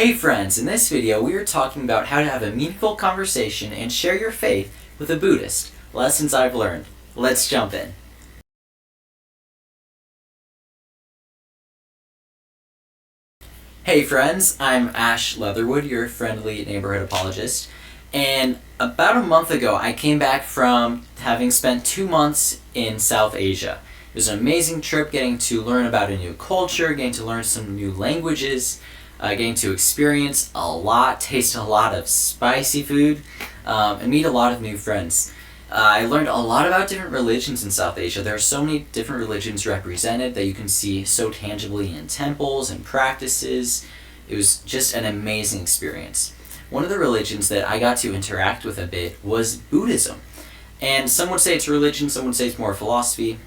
Hey friends, in this video we are talking about how to have a meaningful conversation and share your faith with a Buddhist. Lessons I've learned. Let's jump in. Hey friends, I'm Ash Leatherwood, your friendly neighborhood apologist. And about a month ago I came back from having spent 2 months in South Asia. It was an amazing trip, getting to learn about a new culture, getting to learn some new languages, getting to experience a lot, taste a lot of spicy food, and meet a lot of new friends. I learned a lot about different religions in South Asia. There are so many different religions represented that you can see so tangibly in temples and practices. It was just an amazing experience. One of the religions that I got to interact with a bit was Buddhism. And some would say it's religion, some would say it's more philosophy.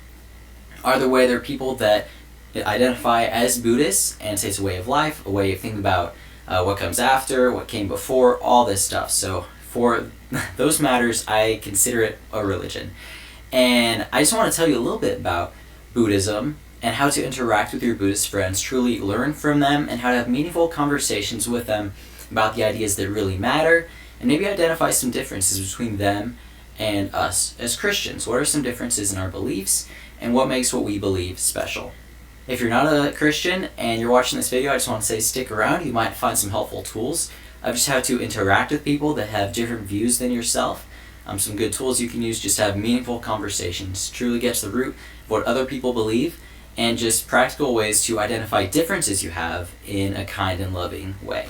Either way, there are people that identify as Buddhists and say it's a way of life, a way of thinking about what comes after, what came before, all this stuff. So for those matters, I consider it a religion. And I just want to tell you a little bit about Buddhism and how to interact with your Buddhist friends, truly learn from them, and how to have meaningful conversations with them about the ideas that really matter, and maybe identify some differences between them and us as Christians. What are some differences in our beliefs, and what makes what we believe special? If you're not a Christian and you're watching this video, I just want to say stick around. You might find some helpful tools of just how to interact with people that have different views than yourself. Some good tools you can use just to have meaningful conversations. Truly get to the root of what other people believe, and just practical ways to identify differences you have in a kind and loving way.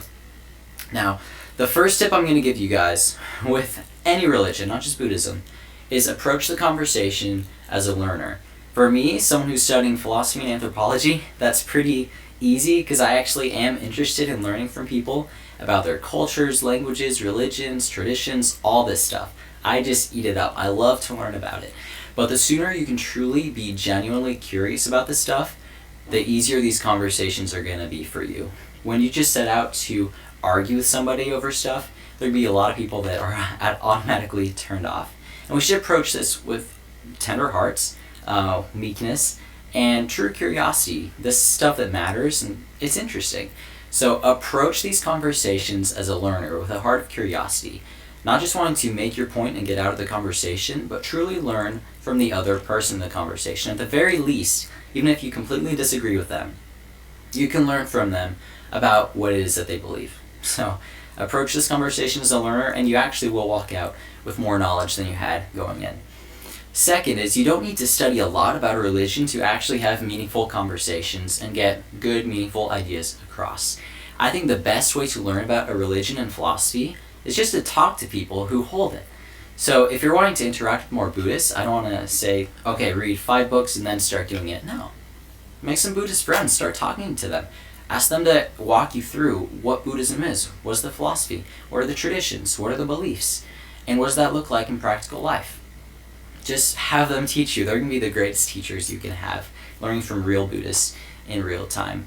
Now, the first tip I'm going to give you guys with any religion, not just Buddhism, is approach the conversation as a learner. For me, someone who's studying philosophy and anthropology, that's pretty easy because I actually am interested in learning from people about their cultures, languages, religions, traditions, all this stuff. I just eat it up. I love to learn about it. But the sooner you can truly be genuinely curious about this stuff, the easier these conversations are going to be for you. When you just set out to argue with somebody over stuff, there'd be a lot of people that are automatically turned off. And we should approach this with tender hearts, meekness, and true curiosity. This is stuff that matters, and it's interesting. So approach these conversations as a learner with a heart of curiosity, not just wanting to make your point and get out of the conversation, but truly learn from the other person in the conversation. At the very least, even if you completely disagree with them, you can learn from them about what it is that they believe. So approach this conversation as a learner, and you actually will walk out with more knowledge than you had going in. Second is, you don't need to study a lot about a religion to actually have meaningful conversations and get good, meaningful ideas across. I think the best way to learn about a religion and philosophy is just to talk to people who hold it. So if you're wanting to interact with more Buddhists, I don't want to say, okay, read 5 books and then start doing it. No. Make some Buddhist friends, start talking to them. Ask them to walk you through what Buddhism is, what's the philosophy, what are the traditions, what are the beliefs, and what does that look like in practical life. Just have them teach you. They're going to be the greatest teachers you can have, learning from real Buddhists in real time.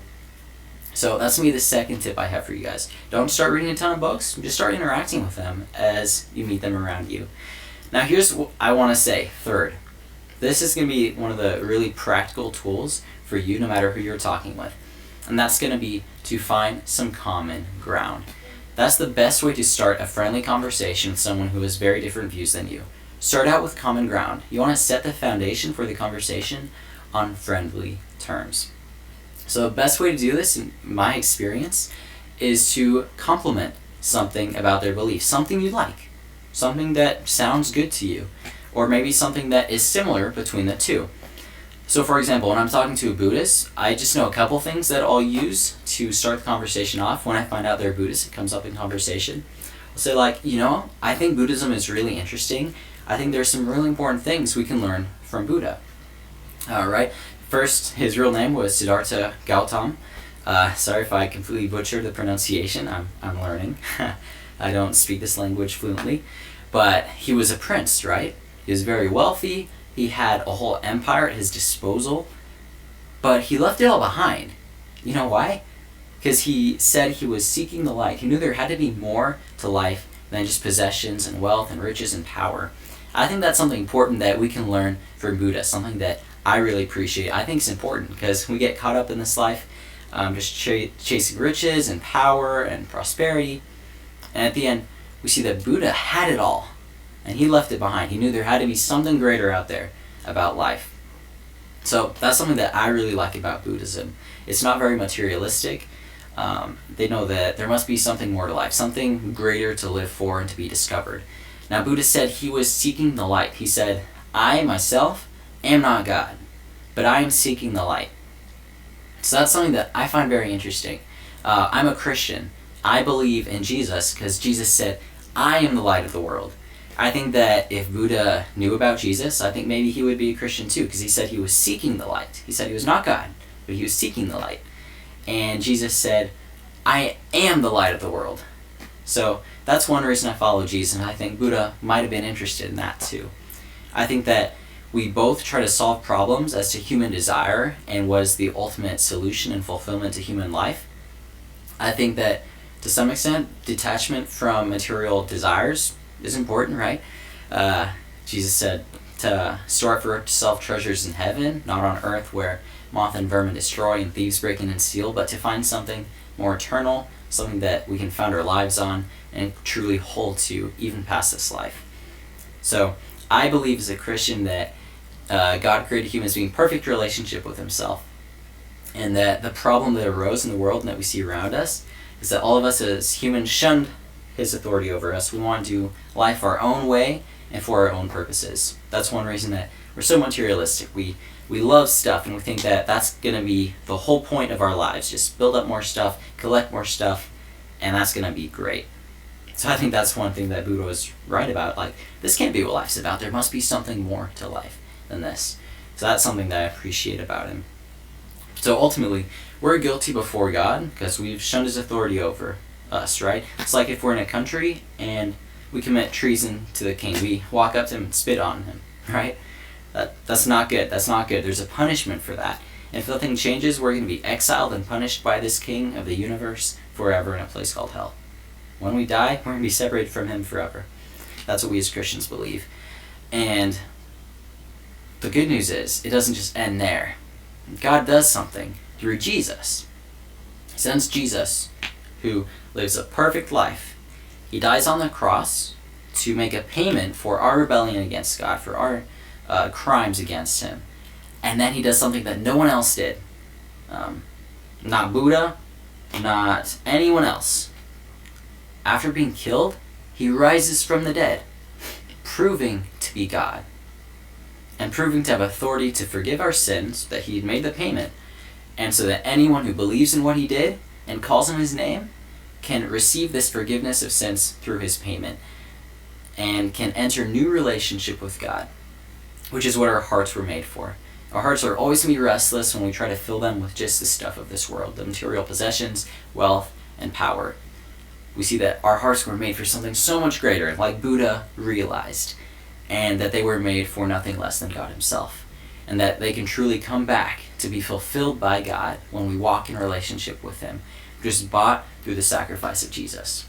So that's going to be the second tip I have for you guys. Don't start reading a ton of books. Just start interacting with them as you meet them around you. Now here's what I want to say. Third, this is going to be one of the really practical tools for you no matter who you're talking with. And that's going to be to find some common ground. That's the best way to start a friendly conversation with someone who has very different views than you. Start out with common ground. You want to set the foundation for the conversation on friendly terms. So the best way to do this, in my experience, is to compliment something about their beliefs, something you like, something that sounds good to you, or maybe something that is similar between the two. So for example, when I'm talking to a Buddhist, I just know a couple things that I'll use to start the conversation off. When I find out they're Buddhist, it comes up in conversation. I'll say like, I think Buddhism is really interesting. I think there's some really important things we can learn from Buddha. Alright, first, his real name was Siddhartha Gautama. Sorry if I completely butchered the pronunciation, I'm learning. I don't speak this language fluently. But he was a prince, right? He was very wealthy, he had a whole empire at his disposal, but he left it all behind. You know why? Because he said he was seeking the light. He knew there had to be more to life than just possessions and wealth and riches and power. I think that's something important that we can learn from Buddha, something that I really appreciate. I think it's important because we get caught up in this life just chasing riches and power and prosperity. And at the end, we see that Buddha had it all, and he left it behind. He knew there had to be something greater out there about life. So that's something that I really like about Buddhism. It's not very materialistic. They know that there must be something more to life, something greater to live for and to be discovered. Now, Buddha said he was seeking the light. He said, I, myself, am not God, but I am seeking the light. So that's something that I find very interesting. I'm a Christian. I believe in Jesus because Jesus said, I am the light of the world. I think that if Buddha knew about Jesus, I think maybe he would be a Christian too, because he said he was seeking the light. He said he was not God, but he was seeking the light. And Jesus said, I am the light of the world. So that's one reason I follow Jesus, and I think Buddha might have been interested in that too. I think that we both try to solve problems as to human desire and what is the ultimate solution and fulfillment to human life. I think that to some extent, detachment from material desires is important, right? Jesus said to store up for yourself treasures in heaven, not on earth where moth and vermin destroy and thieves break in and steal, but to find something more eternal, something that we can found our lives on and truly hold to even past this life. So I believe as a Christian that God created humans being in perfect relationship with himself, and that the problem that arose in the world and that we see around us is that all of us as humans shunned his authority over us. We want to do life our own way and for our own purposes. That's one reason that we're so materialistic. We love stuff, and we think that that's going to be the whole point of our lives. Just build up more stuff, collect more stuff, and that's going to be great. So I think that's one thing that Buddha was right about. Like, this can't be what life's about. There must be something more to life than this. So that's something that I appreciate about him. So ultimately, we're guilty before God because we've shunned his authority over us, right? It's like if we're in a country and we commit treason to the king. We walk up to him and spit on him, right? That's not good. That's not good. There's a punishment for that. And if nothing changes, we're going to be exiled and punished by this king of the universe forever in a place called hell. When we die, we're going to be separated from him forever. That's what we as Christians believe. And the good news is, it doesn't just end there. God does something through Jesus. He sends Jesus, who lives a perfect life. He dies on the cross to make a payment for our rebellion against God, for our crimes against him. And then he does something that no one else did. Not Buddha, not anyone else. After being killed, he rises from the dead, proving to be God, and proving to have authority to forgive our sins, that he had made the payment, and so that anyone who believes in what he did and calls on his name can receive this forgiveness of sins through his payment and can enter new relationship with God, which is what our hearts were made for. Our hearts are always going to be restless when we try to fill them with just the stuff of this world, the material possessions, wealth, and power. We see that our hearts were made for something so much greater, like Buddha realized, and that they were made for nothing less than God himself, and that they can truly come back to be fulfilled by God when we walk in relationship with him, which is bought through the sacrifice of Jesus.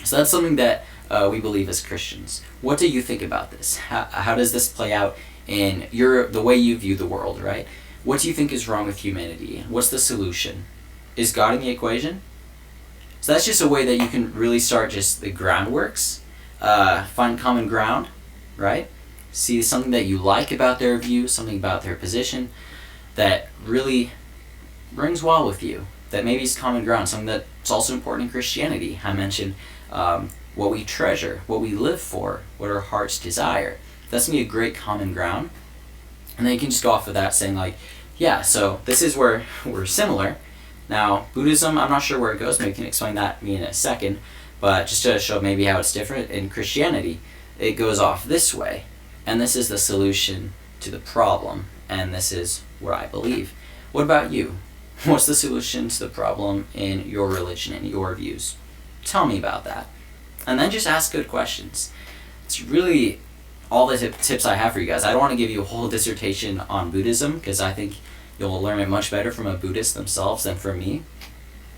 So that's something that we believe as Christians. What do you think about this? How does this play out in the way you view the world, right? What do you think is wrong with humanity? What's the solution? Is God in the equation? So that's just a way that you can really start just the groundworks, find common ground, right? See something that you like about their view, something about their position that really rings well with you, that maybe is common ground, something that's also important in Christianity. I mentioned what we treasure, what we live for, what our hearts desire. That's going to be a great common ground. And then you can just go off of that saying like, yeah, so this is where we're similar. Now, Buddhism, I'm not sure where it goes. Maybe you can explain that to me in a second. But just to show maybe how it's different, in Christianity, it goes off this way. And this is the solution to the problem. And this is what I believe. What about you? What's the solution to the problem in your religion and your views? Tell me about that. And then just ask good questions. It's really all the tips I have for you guys. I don't want to give you a whole dissertation on Buddhism because I think you'll learn it much better from a Buddhist themselves than from me.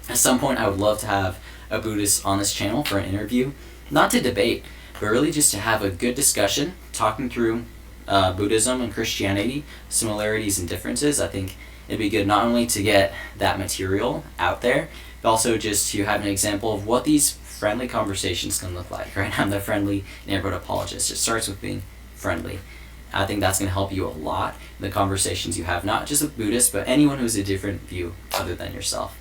At some point, I would love to have a Buddhist on this channel for an interview. Not to debate, but really just to have a good discussion, talking through Buddhism and Christianity, similarities and differences. I think it'd be good not only to get that material out there, but also just to have an example of what these friendly conversations can look like, right? I'm the friendly neighborhood apologist. It starts with being friendly. I think that's going to help you a lot in the conversations you have, not just with Buddhists, but anyone who has a different view other than yourself.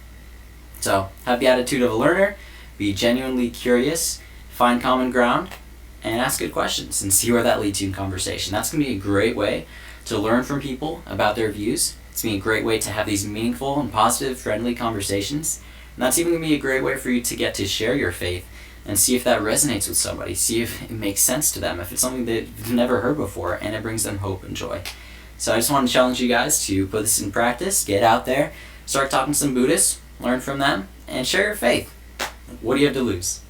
So, have the attitude of a learner, be genuinely curious, find common ground, and ask good questions and see where that leads you in conversation. That's going to be a great way to learn from people about their views. It's going to be a great way to have these meaningful and positive, friendly conversations. And that's even going to be a great way for you to get to share your faith and see if that resonates with somebody, see if it makes sense to them, if it's something they've never heard before and it brings them hope and joy. So I just want to challenge you guys to put this in practice, get out there, start talking to some Buddhists, learn from them, and share your faith. What do you have to lose?